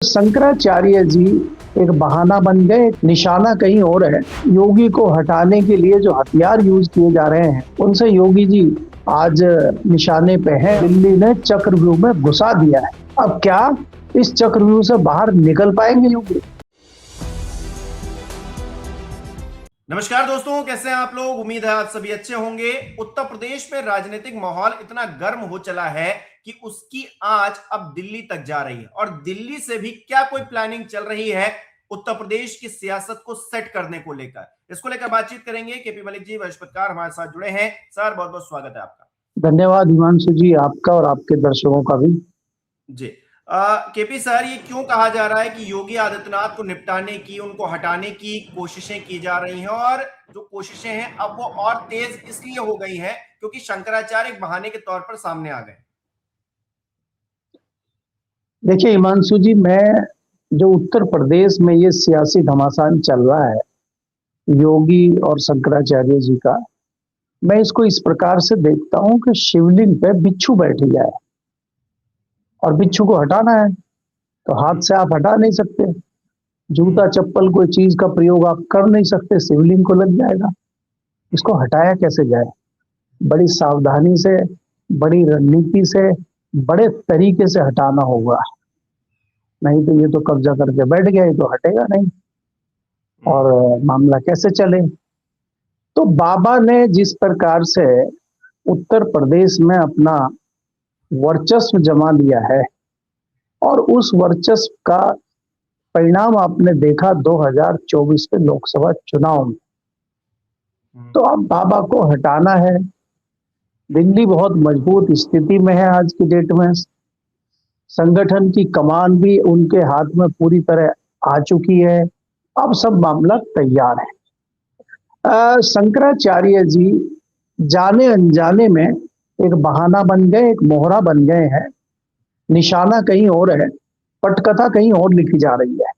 शंकराचार्य जी एक बहाना बन गए, निशाना कहीं और है। योगी को हटाने के लिए जो हथियार यूज किए जा रहे हैं उनसे योगी जी आज निशाने पे हैं। दिल्ली ने चक्रव्यूह में घुसा दिया है। अब क्या इस चक्रव्यूह से बाहर निकल पाएंगे योगी? नमस्कार दोस्तों, कैसे हैं आप लोग। उम्मीद है आप सभी अच्छे होंगे। उत्तर प्रदेश में राजनीतिक माहौल इतना गर्म हो चला है कि उसकी आंच अब दिल्ली तक जा रही है और दिल्ली से भी क्या कोई प्लानिंग चल रही है उत्तर प्रदेश की सियासत को सेट करने को लेकर। इसको लेकर बातचीत करेंगे। केपी मलिक जी वरिष्ठ पत्रकार हमारे साथ जुड़े हैं। सर, बहुत बहुत स्वागत है आपका। धन्यवाद हिमांशु जी, आपका और आपके दर्शकों का भी। जी केपी सर, ये क्यों कहा जा रहा है कि योगी आदित्यनाथ को निपटाने की, उनको हटाने की कोशिशें की जा रही हैं, और जो कोशिशें हैं अब वो और तेज इसलिए हो गई हैं क्योंकि शंकराचार्य एक बहाने के तौर पर सामने आ गए? देखिए हिमांशु जी, मैं जो उत्तर प्रदेश में ये सियासी घमासान चल रहा है योगी और शंकराचार्य जी का, मैं इसको इस प्रकार से देखता हूं कि शिवलिंग पे बिच्छू बैठ गया है और बिच्छू को हटाना है तो हाथ से आप हटा नहीं सकते। जूता चप्पल कोई चीज का प्रयोग आप कर नहीं सकते, शिवलिंग को लग जाएगा। इसको हटाया कैसे जाए? बड़ी सावधानी से, बड़ी रणनीति से, बड़े तरीके से हटाना होगा, नहीं तो ये तो कब्जा करके बैठ गया, ये तो हटेगा नहीं और मामला कैसे चले। तो बाबा ने जिस प्रकार से उत्तर प्रदेश में अपना वर्चस्व जमा लिया है और उस वर्चस्व का परिणाम आपने देखा 2024 के लोकसभा चुनाव में, तो अब बाबा को हटाना है। दिल्ली बहुत मजबूत स्थिति में है आज की डेट में। संगठन की कमान भी उनके हाथ में पूरी तरह आ चुकी है। अब सब मामला तैयार है। शंकराचार्य जी जाने अनजाने में एक बहाना बन गए, एक मोहरा बन गए हैं। निशाना कहीं और है, पटकथा कहीं और लिखी जा रही है।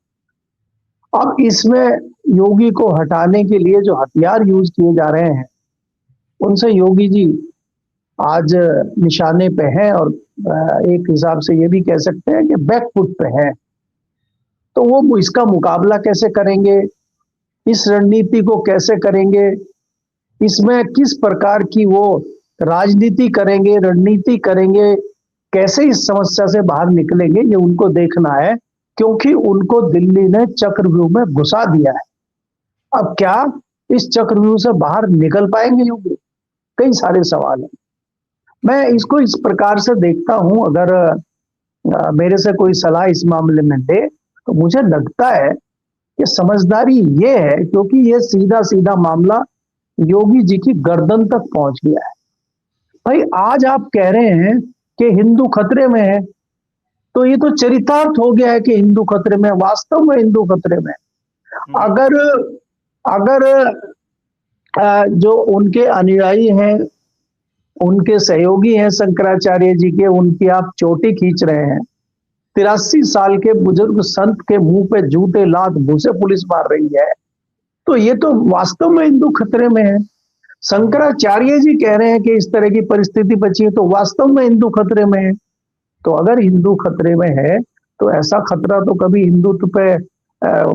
अब इसमें योगी को हटाने के लिए जो हथियार यूज किए जा रहे हैं उनसे योगी जी आज निशाने पे हैं और एक हिसाब से ये भी कह सकते हैं कि बैकफुट पे हैं। तो वो इसका मुकाबला कैसे करेंगे, इस रणनीति को कैसे करेंगे, इसमें किस प्रकार की वो राजनीति करेंगे, रणनीति करेंगे, कैसे इस समस्या से बाहर निकलेंगे, ये उनको देखना है, क्योंकि उनको दिल्ली ने चक्रव्यूह में घुसा दिया है। अब क्या इस चक्रव्यूह से बाहर निकल पाएंगे योगी? कई सारे सवाल हैं। मैं इसको इस प्रकार से देखता हूं, अगर मेरे से कोई सलाह इस मामले में दे तो मुझे लगता है कि समझदारी ये है, क्योंकि ये सीधा सीधा मामला योगी जी की गर्दन तक पहुंच गया है। भाई आज आप कह रहे हैं कि हिंदू खतरे में है, तो ये तो चरितार्थ हो गया है कि हिंदू खतरे में, वास्तव में हिंदू खतरे में। अगर अगर जो उनके अनुयायी हैं, उनके सहयोगी हैं शंकराचार्य जी के, उनकी आप चोटी खींच रहे हैं। 83 साल के बुजुर्ग संत के मुंह पे जूते लात भूसे पुलिस मार रही है, तो ये तो वास्तव में हिंदू खतरे में है। शंकराचार्य जी कह रहे हैं कि इस तरह की परिस्थिति बची है, तो वास्तव में हिंदू खतरे में है। तो अगर हिंदू खतरे में है तो ऐसा खतरा तो कभी हिंदुत्व पे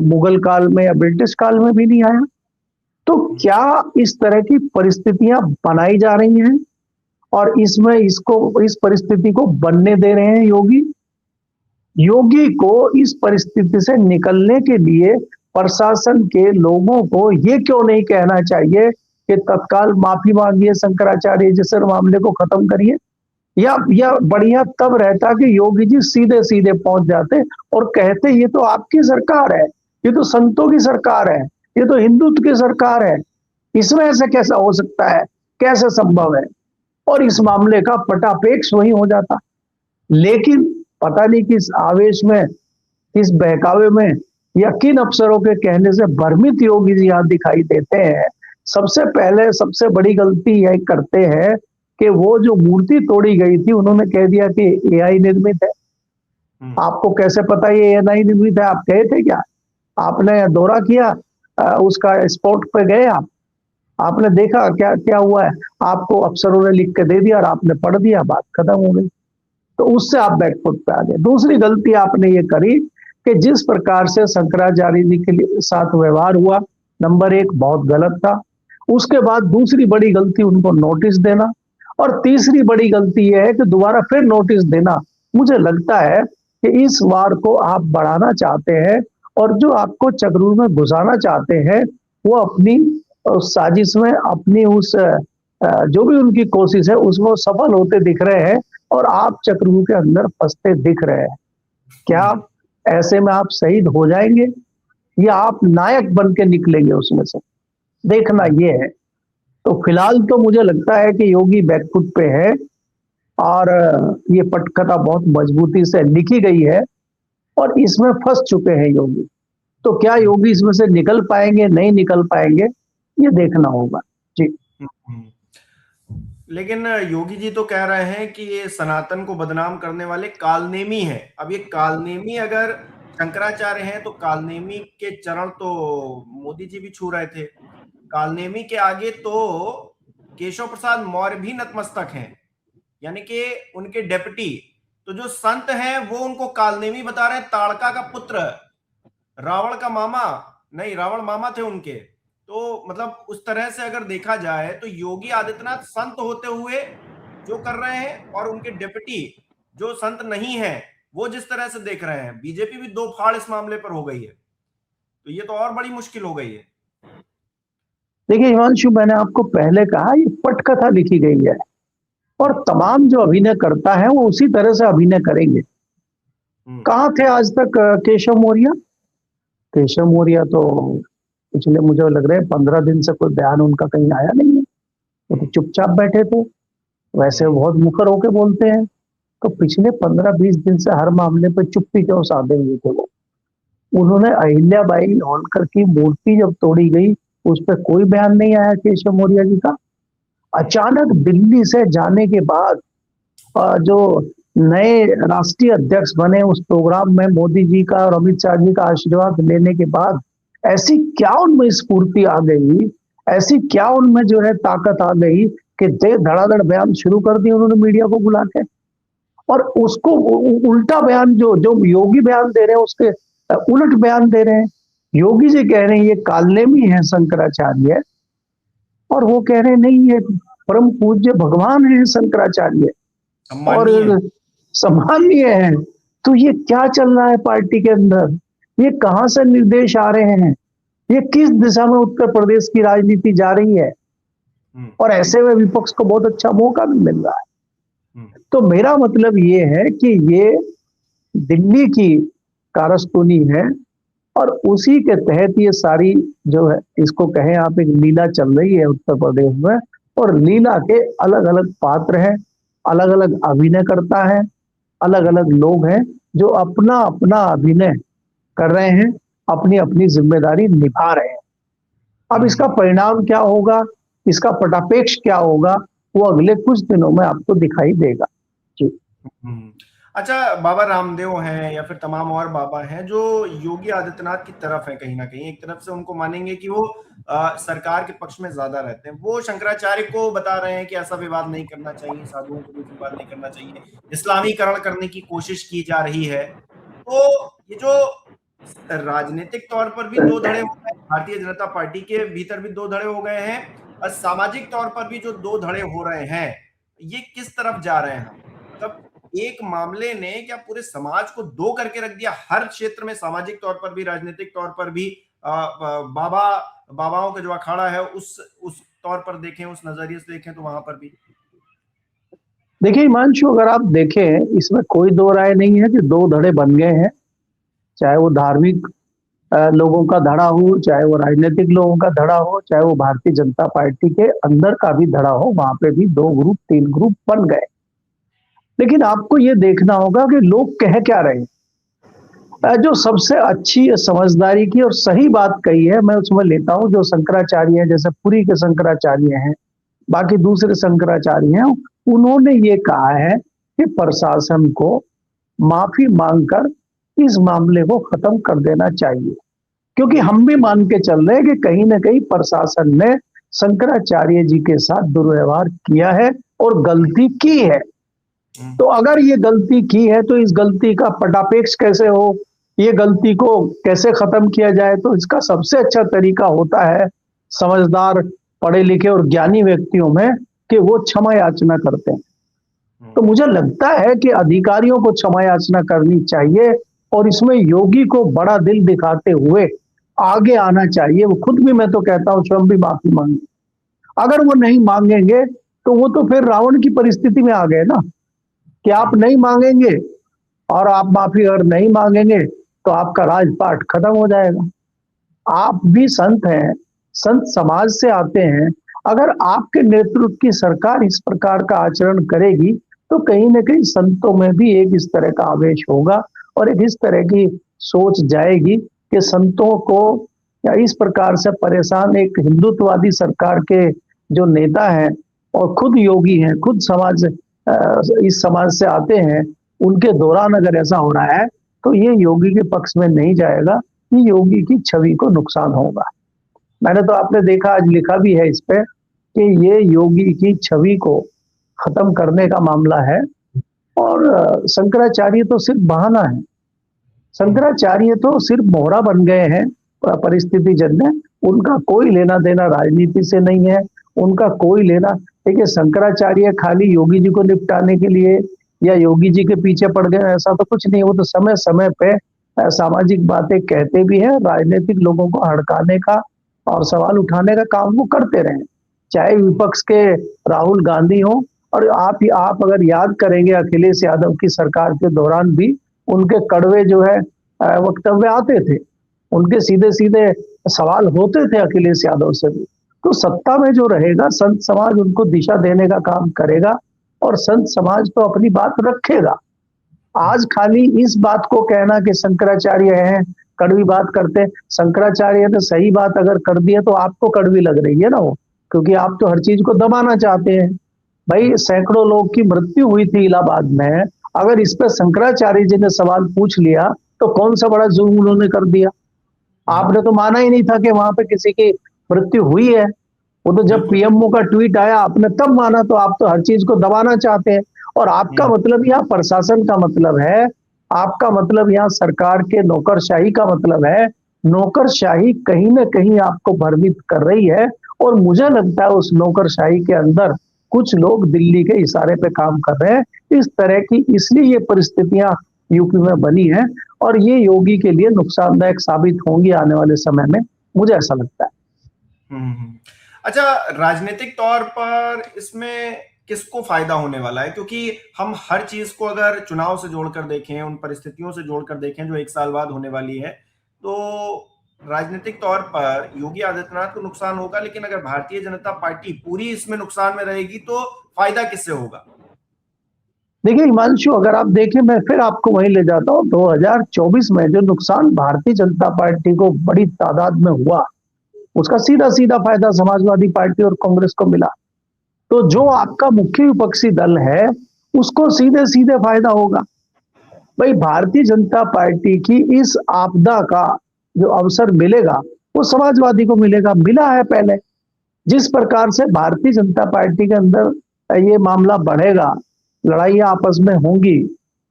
मुगल काल में या ब्रिटिश काल में भी नहीं आया। तो क्या इस तरह की परिस्थितियां बनाई जा रही हैं और इसमें इस परिस्थिति को बनने दे रहे हैं योगी? योगी को इस परिस्थिति से निकलने के लिए प्रशासन के लोगों को ये क्यों नहीं कहना चाहिए कि तत्काल माफी मांगिए, शंकराचार्य जी से मामले को खत्म करिए? या बढ़िया तब रहता कि योगी जी सीधे सीधे पहुंच जाते और कहते ये तो आपकी सरकार है, ये तो संतों की सरकार है, ये तो हिंदुत्व की सरकार है, इसमें ऐसे कैसा हो सकता है, कैसे संभव है? और इस मामले का पटापेक्ष वही हो जाता। लेकिन पता नहीं किस आवेश में, किस बहकावे में या किन अफसरों के कहने से भ्रमित योगी जी यहाँ दिखाई देते हैं। सबसे पहले सबसे बड़ी गलती यह करते हैं कि वो जो मूर्ति तोड़ी गई थी उन्होंने कह दिया कि एआई निर्मित है। आपको कैसे पता ये एआई निर्मित है? आप कहे थे क्या? आपने दौरा किया उसका, स्पॉट पे गए आपने देखा क्या क्या हुआ है? आपको अफसरों ने लिख के दे दिया और आपने पढ़ दिया, बात खत्म हो गई। तो उससे आप बैकफुट पे आ गए। दूसरी गलती आपने ये करी कि जिस प्रकार से शंकराचार्य जी के साथ व्यवहार हुआ, नंबर एक बहुत गलत था। उसके बाद दूसरी बड़ी गलती उनको नोटिस देना, और तीसरी बड़ी गलती यह है कि दोबारा फिर नोटिस देना। मुझे लगता है कि इस वार को आप बढ़ाना चाहते हैं, और जो आपको चक्रूर में घुसाना चाहते हैं वो अपनी उस साजिश में, अपनी उस जो भी उनकी कोशिश है उसमें सफल होते दिख रहे हैं, और आप चक्रूर के अंदर फंसते दिख रहे हैं। क्या ऐसे में आप शहीद हो जाएंगे या आप नायक बन के निकलेंगे उसमें से, देखना ये है। तो फिलहाल तो मुझे लगता है कि योगी बैकफुट पे है, और ये पटकथा बहुत मजबूती से लिखी गई है, और इसमें फंस चुके हैं योगी। तो क्या योगी इसमें से निकल पाएंगे, नहीं निकल पाएंगे, ये देखना होगा जी। लेकिन योगी जी तो कह रहे हैं कि ये सनातन को बदनाम करने वाले कालनेमी हैं। अब ये कालनेमी अगर शंकराचार्य हैं तो कालनेमी के चरण तो मोदी जी भी छू रहे थे। कालनेमी के आगे तो केशव प्रसाद मौर्य भी नतमस्तक हैं, यानी कि उनके डेप्यूटी। तो जो संत हैं वो उनको कालनेमी बता रहे हैं। ताड़का का पुत्र, रावण का मामा, नहीं रावण मामा थे उनके। तो मतलब उस तरह से अगर देखा जाए तो योगी आदित्यनाथ संत होते हुए जो कर रहे हैं, और उनके डेप्यूटी जो संत नहीं है वो जिस तरह से देख रहे हैं, बीजेपी भी दो फाड़ इस मामले पर हो गई है। तो ये तो और बड़ी मुश्किल हो गई है। देखिए हिमांशु, मैंने आपको पहले कहा ये पटकथा लिखी गई है, और तमाम जो अभिनय करता है वो उसी तरह से अभिनय करेंगे। कहाँ थे आज तक केशव मौर्य? केशव मौर्य तो पिछले मुझे लग रहा है 15 दिन से कोई बयान उनका कहीं आया नहीं है। वो तो चुपचाप बैठे थे। वैसे बहुत मुखर होके बोलते हैं, तो पिछले 15-20 दिन से हर मामले पर चुप्पी क्यों साधे हुए थे वो? उन्होंने अहिल्याबाई होलकर की मूर्ति जब तोड़ी गई उस पर कोई बयान नहीं आया केशव मौर्य जी का। अचानक दिल्ली से जाने के बाद जो नए राष्ट्रीय अध्यक्ष बने, उस प्रोग्राम में मोदी जी का और अमित शाह जी का आशीर्वाद लेने के बाद ऐसी क्या उनमें स्फूर्ति आ गई, ऐसी क्या उनमें जो है ताकत आ गई कि धड़ाधड़ बयान शुरू कर दिए उन्होंने मीडिया को बुला के। और उसको उल्टा बयान जो जो योगी बयान दे रहे हैं उसके उलट बयान दे रहे हैं। योगी जी कह रहे हैं ये कालनेमी है शंकराचार्य, और वो कह रहे हैं नहीं ये परम पूज्य भगवान है शंकराचार्य और सम्मानीय है। तो ये क्या चल रहा है पार्टी के अंदर? ये कहां से निर्देश आ रहे हैं? ये किस दिशा में उत्तर प्रदेश की राजनीति जा रही है? और ऐसे में विपक्ष को बहुत अच्छा मौका भी मिल रहा है। तो मेरा मतलब ये है कि ये दिल्ली की कारस्तूनी है, और उसी के तहत ये सारी जो है, इसको कहें आप, एक लीला चल रही है उत्तर प्रदेश में। और लीला के अलग अलग पात्र हैं, अलग अलग अभिनय करता है, अलग अलग लोग हैं जो अपना अपना अभिनय कर रहे हैं, अपनी अपनी जिम्मेदारी निभा रहे हैं। अब इसका परिणाम क्या होगा, इसका पटापेक्ष क्या होगा, वो अगले कुछ दिनों में आपको दिखाई देगा जी। अच्छा, बाबा रामदेव हैं या फिर तमाम और बाबा हैं जो योगी आदित्यनाथ की तरफ है, कहीं ना कहीं एक तरफ से उनको मानेंगे कि वो सरकार के पक्ष में ज्यादा रहते हैं। वो शंकराचार्य को बता रहे हैं कि ऐसा विवाद नहीं करना चाहिए, साधुओं के बीच विवाद नहीं करना चाहिए, इस्लामीकरण करने की कोशिश की जा रही है। तो ये जो राजनीतिक तौर पर भी दो धड़े हो गए, भारतीय जनता पार्टी के भीतर भी दो धड़े हो गए हैं, और सामाजिक तौर पर भी जो दो धड़े हो रहे हैं, ये किस तरफ जा रहे हैं? तब एक मामले ने क्या पूरे समाज को दो करके रख दिया, हर क्षेत्र में, सामाजिक तौर पर भी, राजनीतिक तौर पर भी, बाबाओं का जो अखाड़ा है उस तौर पर देखें, उस नजरिए से देखें तो वहां पर भी। देखिए हिमांशु, अगर आप देखें इसमें कोई दो राय नहीं है कि दो धड़े बन गए हैं। चाहे वो धार्मिक लोगों का धड़ा हो, चाहे वो राजनीतिक लोगों का धड़ा हो, चाहे वो भारतीय जनता पार्टी के अंदर का भी धड़ा हो, वहां पे भी 2 ग्रुप 3 ग्रुप बन गए। लेकिन आपको ये देखना होगा कि लोग कह क्या रहे हैं। जो सबसे अच्छी समझदारी की और सही बात कही है, मैं उसमें लेता हूं जो शंकराचार्य हैं, जैसे पुरी के शंकराचार्य हैं, बाकी दूसरे शंकराचार्य हैं, उन्होंने ये कहा है कि प्रशासन को माफी मांगकर इस मामले को खत्म कर देना चाहिए। क्योंकि हम भी मान के चल रहे हैं कि कहीं ना कहीं प्रशासन ने शंकराचार्य जी के साथ दुर्व्यवहार किया है और गलती की है। तो अगर ये गलती की है तो इस गलती का पटापेक्ष कैसे हो, ये गलती को कैसे खत्म किया जाए, तो इसका सबसे अच्छा तरीका होता है समझदार, पढ़े लिखे और ज्ञानी व्यक्तियों में, कि वो क्षमा याचना करते हैं। तो मुझे लगता है कि अधिकारियों को क्षमा याचना करनी चाहिए और इसमें योगी को बड़ा दिल दिखाते हुए आगे आना चाहिए। वो खुद भी, मैं तो कहता हूं, स्वयं भी माफी मांगे। अगर वो नहीं मांगेंगे तो वो तो फिर रावण की परिस्थिति में आ गए ना, कि आप नहीं मांगेंगे और आप माफी अगर नहीं मांगेंगे तो आपका राजपाट खत्म हो जाएगा। आप भी संत हैं, संत समाज से आते हैं। अगर आपके नेतृत्व की सरकार इस प्रकार का आचरण करेगी तो कहीं ना कहीं संतों में भी एक इस तरह का आवेश होगा और एक इस तरह की सोच जाएगी कि संतों को या इस प्रकार से परेशान एक हिंदुत्ववादी सरकार के जो नेता हैं और खुद योगी हैं, खुद समाज इस समाज से आते हैं, उनके दौरान अगर ऐसा हो रहा है तो ये योगी के पक्ष में नहीं जाएगा, ये योगी की छवि को नुकसान होगा। मैंने तो, आपने देखा, आज लिखा भी है इस पे कि ये योगी की छवि को खत्म करने का मामला है। और शंकराचार्य तो सिर्फ बहाना है, शंकराचार्य तो सिर्फ मोहरा बन गए हैं परिस्थिति जन्य। उनका कोई लेना देना राजनीति से नहीं है, उनका कोई लेना, देखिए शंकराचार्य खाली योगी जी को निपटाने के लिए या योगी जी के पीछे पड़ गए, ऐसा तो कुछ नहीं। वो तो समय समय पे सामाजिक बातें कहते भी हैं, राजनीतिक लोगों को हड़काने का और सवाल उठाने का काम वो करते रहे, चाहे विपक्ष के राहुल गांधी हो। और आप अगर याद करेंगे अखिलेश यादव की सरकार के दौरान भी उनके कड़वे जो है वक्तव्य आते थे, उनके सीधे सीधे सवाल होते थे अखिलेश यादव से भी। तो सत्ता में जो रहेगा, संत समाज उनको दिशा देने का काम करेगा और संत समाज तो अपनी बात रखेगा। आज खाली इस बात को कहना कि शंकराचार्य हैं, कड़वी बात करते, शंकराचार्य ने सही बात अगर कर दी है तो आपको कड़वी लग रही है ना वो, क्योंकि आप तो हर चीज को दबाना चाहते हैं। भाई सैकड़ों लोग की मृत्यु हुई थी इलाहाबाद में, अगर इस पे शंकराचार्य जी ने सवाल पूछ लिया तो कौन सा बड़ा जुर्म उन्होंने कर दिया। आपने तो माना ही नहीं था कि वहां पे किसी की मृत्यु हुई है, वो तो जब पीएमओ का ट्वीट आया आपने तब माना। तो आप तो हर चीज को दबाना चाहते हैं और आपका मतलब यहाँ प्रशासन का मतलब है, आपका मतलब यहाँ सरकार के नौकरशाही का मतलब है। नौकरशाही कहीं ना कहीं आपको भ्रमित कर रही है और मुझे लगता है उस नौकरशाही के अंदर कुछ लोग दिल्ली के इशारे पे काम कर रहे हैं इस तरह की, इसलिए ये परिस्थितियां यूपी में बनी है और ये योगी के लिए नुकसानदायक साबित होंगी आने वाले समय में, मुझे ऐसा लगता है। अच्छा, राजनीतिक तौर पर इसमें किसको फायदा होने वाला है? क्योंकि हम हर चीज को अगर चुनाव से जोड़कर देखें, उन परिस्थितियों से जोड़कर देखें जो 1 साल बाद होने वाली है, तो राजनीतिक तौर पर योगी आदित्यनाथ को नुकसान होगा, लेकिन अगर भारतीय जनता पार्टी पूरी इसमें नुकसान में रहेगी तो फायदा किससे होगा? देखिए हिमांशु, अगर आप देखें, मैं फिर आपको वहीं ले जाता हूँ, 2024 में जो नुकसान भारतीय जनता पार्टी को बड़ी तादाद में हुआ, उसका सीधा सीधा फायदा समाजवादी पार्टी और कांग्रेस को मिला। तो जो आपका मुख्य विपक्षी दल है उसको सीधे सीधे फायदा होगा। भाई भारतीय जनता पार्टी की इस आपदा का जो अवसर मिलेगा वो समाजवादी को मिलेगा, मिला है पहले। जिस प्रकार से भारतीय जनता पार्टी के अंदर ये मामला बढ़ेगा, लड़ाइयां आपस में होंगी,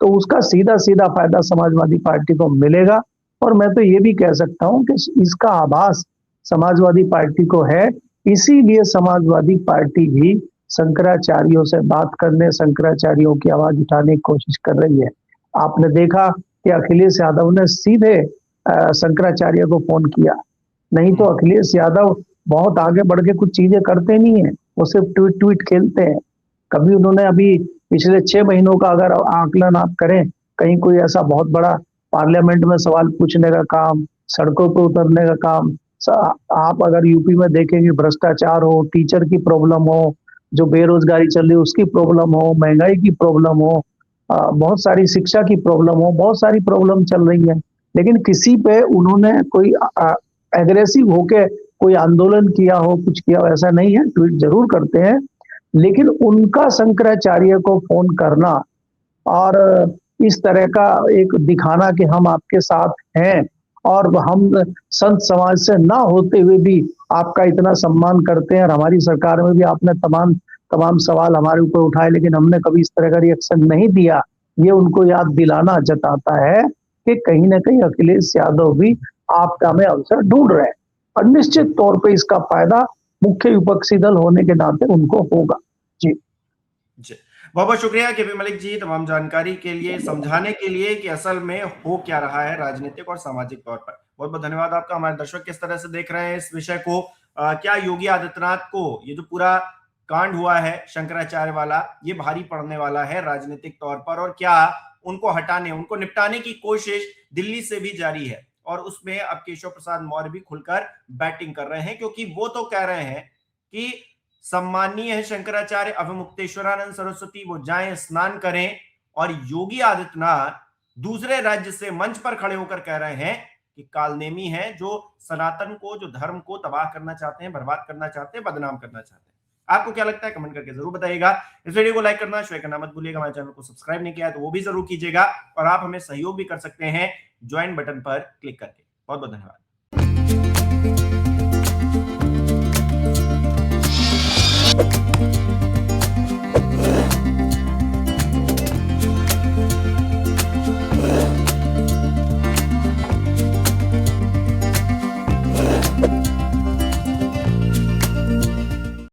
तो उसका सीधा सीधा फायदा समाजवादी पार्टी को मिलेगा। और मैं तो ये भी कह सकता हूं कि इसका आभास समाजवादी पार्टी को है, इसीलिए समाजवादी पार्टी भी शंकराचार्यों से बात करने, शंकराचार्यों की आवाज उठाने की कोशिश कर रही है। आपने देखा कि अखिलेश यादव ने सीधे शंकराचार्य को फोन किया, नहीं तो अखिलेश यादव बहुत आगे बढ़ के कुछ चीजें करते नहीं है, वो सिर्फ ट्वीट ट्वीट खेलते हैं। कभी उन्होंने अभी पिछले 6 महीनों का अगर आकलन आप करें, कहीं कोई ऐसा बहुत बड़ा पार्लियामेंट में सवाल पूछने का काम, सड़कों पर उतरने का काम, आप अगर यूपी में देखेंगे भ्रष्टाचार हो, टीचर की प्रॉब्लम हो, जो बेरोजगारी चल रही है उसकी प्रॉब्लम हो, महंगाई की प्रॉब्लम हो, बहुत सारी शिक्षा की प्रॉब्लम हो, बहुत सारी प्रॉब्लम चल रही है, लेकिन किसी पे उन्होंने कोई एग्रेसिव होके कोई आंदोलन किया हो, कुछ किया हो, ऐसा नहीं है। ट्वीट जरूर करते हैं, लेकिन उनका शंकराचार्य को फोन करना और इस तरह का एक दिखाना कि हम आपके साथ हैं और हम संत समाज से ना होते हुए भी आपका इतना सम्मान करते हैं और हमारी सरकार में भी आपने तमाम सवाल हमारे ऊपर उठाए लेकिन हमने कभी इस तरह का रिएक्शन नहीं दिया, ये उनको याद दिलाना जताता है कि कहीं ना कहीं अखिलेश यादव भी आपदा में अवसर ढूंढ रहे हैं और निश्चित तौर पे इसका फायदा मुख्य विपक्षी दल होने के नाते उनको होगा। जी जी, बहुत बहुत शुक्रिया केपी मलिक जी तमाम जानकारी के लिए, समझाने के लिए कि असल में हो क्या रहा है राजनीतिक और सामाजिक तौर पर। बहुत बहुत धन्यवाद आपका। हमारे दर्शक किस तरह से देख रहे हैं इस विषय को, क्या योगी आदित्यनाथ को ये जो पूरा कांड हुआ है शंकराचार्य वाला, ये भारी पड़ने वाला है राजनीतिक तौर पर, और क्या उनको हटाने, उनको निपटाने की कोशिश दिल्ली से भी जारी है, और उसमें अब केशव प्रसाद मौर्य भी खुलकर बैटिंग कर रहे हैं, क्योंकि वो तो कह रहे हैं कि सम्मानीय है शंकराचार्य अवमुक्तेश्वरानंद सरस्वती, वो जाएं स्नान करें, और योगी आदित्यनाथ दूसरे राज्य से मंच पर खड़े होकर कह रहे हैं कि कालनेमी है जो सनातन को, जो धर्म को तबाह करना चाहते हैं, बर्बाद करना चाहते हैं, बदनाम करना चाहते हैं। आपको क्या लगता है कमेंट करके जरूर बताइएगा। इस वीडियो को लाइक करना, शेयर करना मत भूलिएगा। हमारे चैनल को सब्सक्राइब नहीं किया है तो वो भी जरूर कीजिएगा, और आप हमें सहयोग भी कर सकते हैं ज्वाइन बटन पर क्लिक करके। बहुत बहुत धन्यवाद।